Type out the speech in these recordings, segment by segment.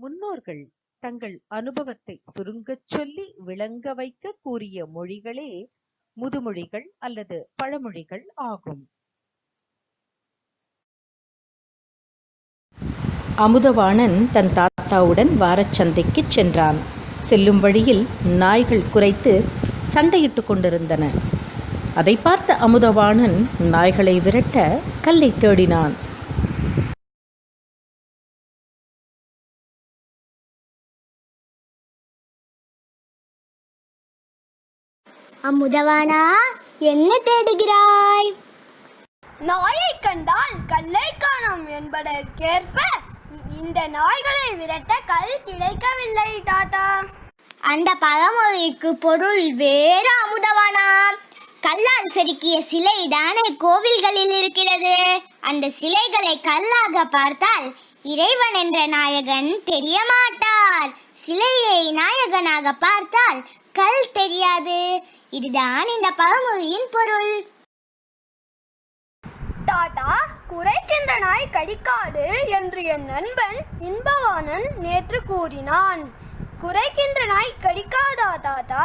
முன்னோர்கள் தங்கள் அனுபவத்தை சுருங்கச் சொல்லி விளங்க வைக்க கூறிய மொழிகளே முதுமொழிகள் அல்லது பழமொழிகள் ஆகும். அமுதவாணன் தன் தாத்தாவுடன் வாரச்சந்தைக்கு சென்றான். செல்லும் வழியில் நாய்கள் குரைத்து சண்டையிட்டு கொண்டிருந்தன. அதை பார்த்த அமுதவாணன் நாய்களை விரட்ட கல்லை தேடினான். அமுதவானா, என்ன தேடுகிறாய்? நாயை கண்டால் கல்லை காணோம் என்பதற்கேற்ப இந்த நாய்களை விரட்ட கல் கிடைக்கவில்லை தாத்தா. அந்த பழமொழிக்கு பொருள் வேறு அமுதவானா. கல்லால் செதுக்கிய சிலை தானே கோவில்களில் இருக்கிறது. அந்த சிலைகளை கல்லாக பார்த்தால் இறைவன் என்ற நாயகன் தெரிய மாட்டார். சிலையை நாயகனாக பார்த்தால் கல் தெரியாது. இதுதான் இந்த பழமொழியின் பொருள். தாத்தா, குரைக்கின்ற நாய் கடிக்காது என்று என் நண்பன் இன்பவாணன் நேற்று கூறினான். குரைக்கின்ற நாய் கடிக்காதா தாத்தா?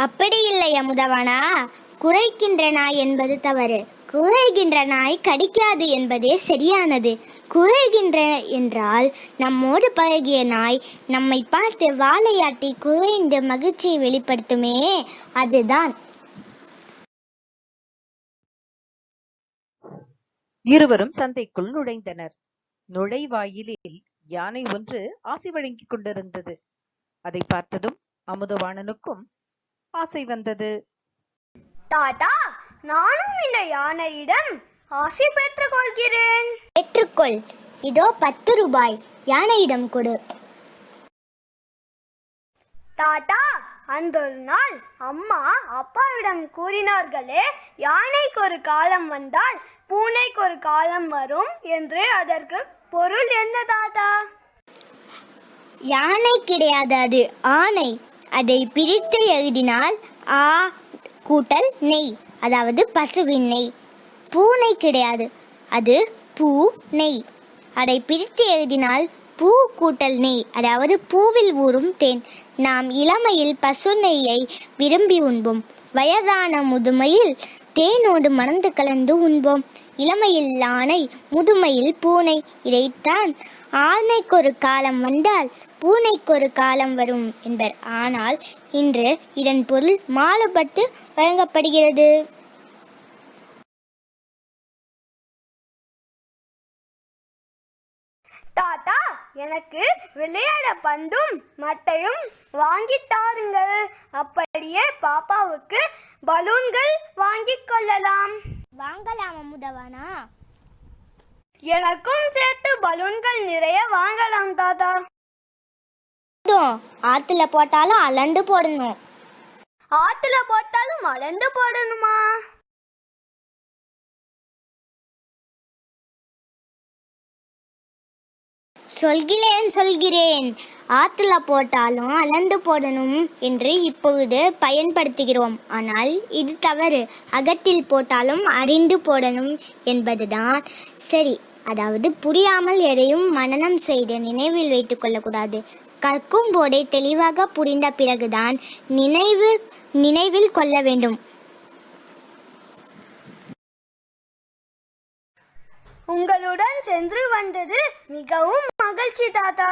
அப்படி இல்லை அமுதவானா. குரைக்கின்ற நாய் என்பது தவறு. குரைகின்ற நாய் கடிக்காது என்பதே சரியானது. குரைகின்ற என்றால் நம்மோடு பழகிய நாய் நம்மை பார்த்து வாழையாட்டி குரைந்து மகிழ்ச்சியை வெளிப்படுத்துமே, அதுதான். இருவரும் சந்தைக்குள் நுழைந்தனர். நுழைவாயிலில் யானை ஒன்று ஆசை வழங்கிக் கொண்டிருந்தது. அதை பார்த்ததும் அமுதவாணனுக்கும் ஆசை வந்தது. தாத்தா, நானும் இந்த யானையிடம் ஆசை பெற்றுக் கொள்கிறேன். பெற்றுக்கொள். இதோ 10 ரூபாய் யானையிடம் கொடு. தாத்தா, அந்த ஒரு நாள் அம்மா அப்பாவிடம் கூறினார்களே, யானைக்கு ஒரு காலம் வந்தால் பூனைக்கு ஒரு காலம் வரும் என்று. அதற்கு பொருள் என்ன தாத்தா? யானை கிடையாது, அது ஆணை. அதை பிரித்து எழுதினால் ஆ கூட்டல் நெய், அதாவது பசுவின் நெய். பூனை கிடையாது, அது பூ நெய். அதை பிரித்து எழுதினால் பூ கூட்டல் நெய், அதாவது பூவில் ஊறும் தேன். நாம் இளமையில் பசு நெய்யை விரும்பி உண்போம். வயதான முதுமையில் தேனோடு மணந்து கலந்து உண்போம். இளமையில் ஆணை, முதுமையில் பூனை. இதைத்தான் ஆணைக்கு ஒரு காலம் வந்தால் பூனைக்கு ஒரு காலம் வரும் என்பர். ஆனால் இன்று இதன் பொருள் மாறுபட்டு வழங்கப்படுகிறது. தாத்தா, எனக்கு விளையாட பந்தும் மட்டையும் வாங்கி தாருங்கள். அப்படியே பாப்பாவுக்கு பலூன்கள் வாங்கிக் கொள்ளலாம். வாங்கலாம் அமுதவானா. எனக்கும் சேர்த்து பலூன்கள் நிறைய வாங்கலாம் தாத்தா. ஆத்துல போட்டாலும் அளந்து போடணும். ஆத்துல போட்டாலும் அளந்து போடணுமா? சொல்கிறேன். ஆத்துல போட்டாலும் அளந்து போடணும் என்று இப்பொழுது பயன்படுத்துகிறோம். ஆனால் இது தவறு. அகத்தில் போட்டாலும் அறிந்து போடணும் என்பதுதான் சரி. அதாவது புரியாமல் எதையும் மனனம் செய்து நினைவில் வைத்துக் கொள்ளக்கூடாது. கற்கும் போதே தெளிவாக புரிந்த பிறகுதான் நினைவில் கொள்ள வேண்டும். உங்களுடன் சென்று வந்தது மிகவும் மகிழ்ச்சி தாத்தா.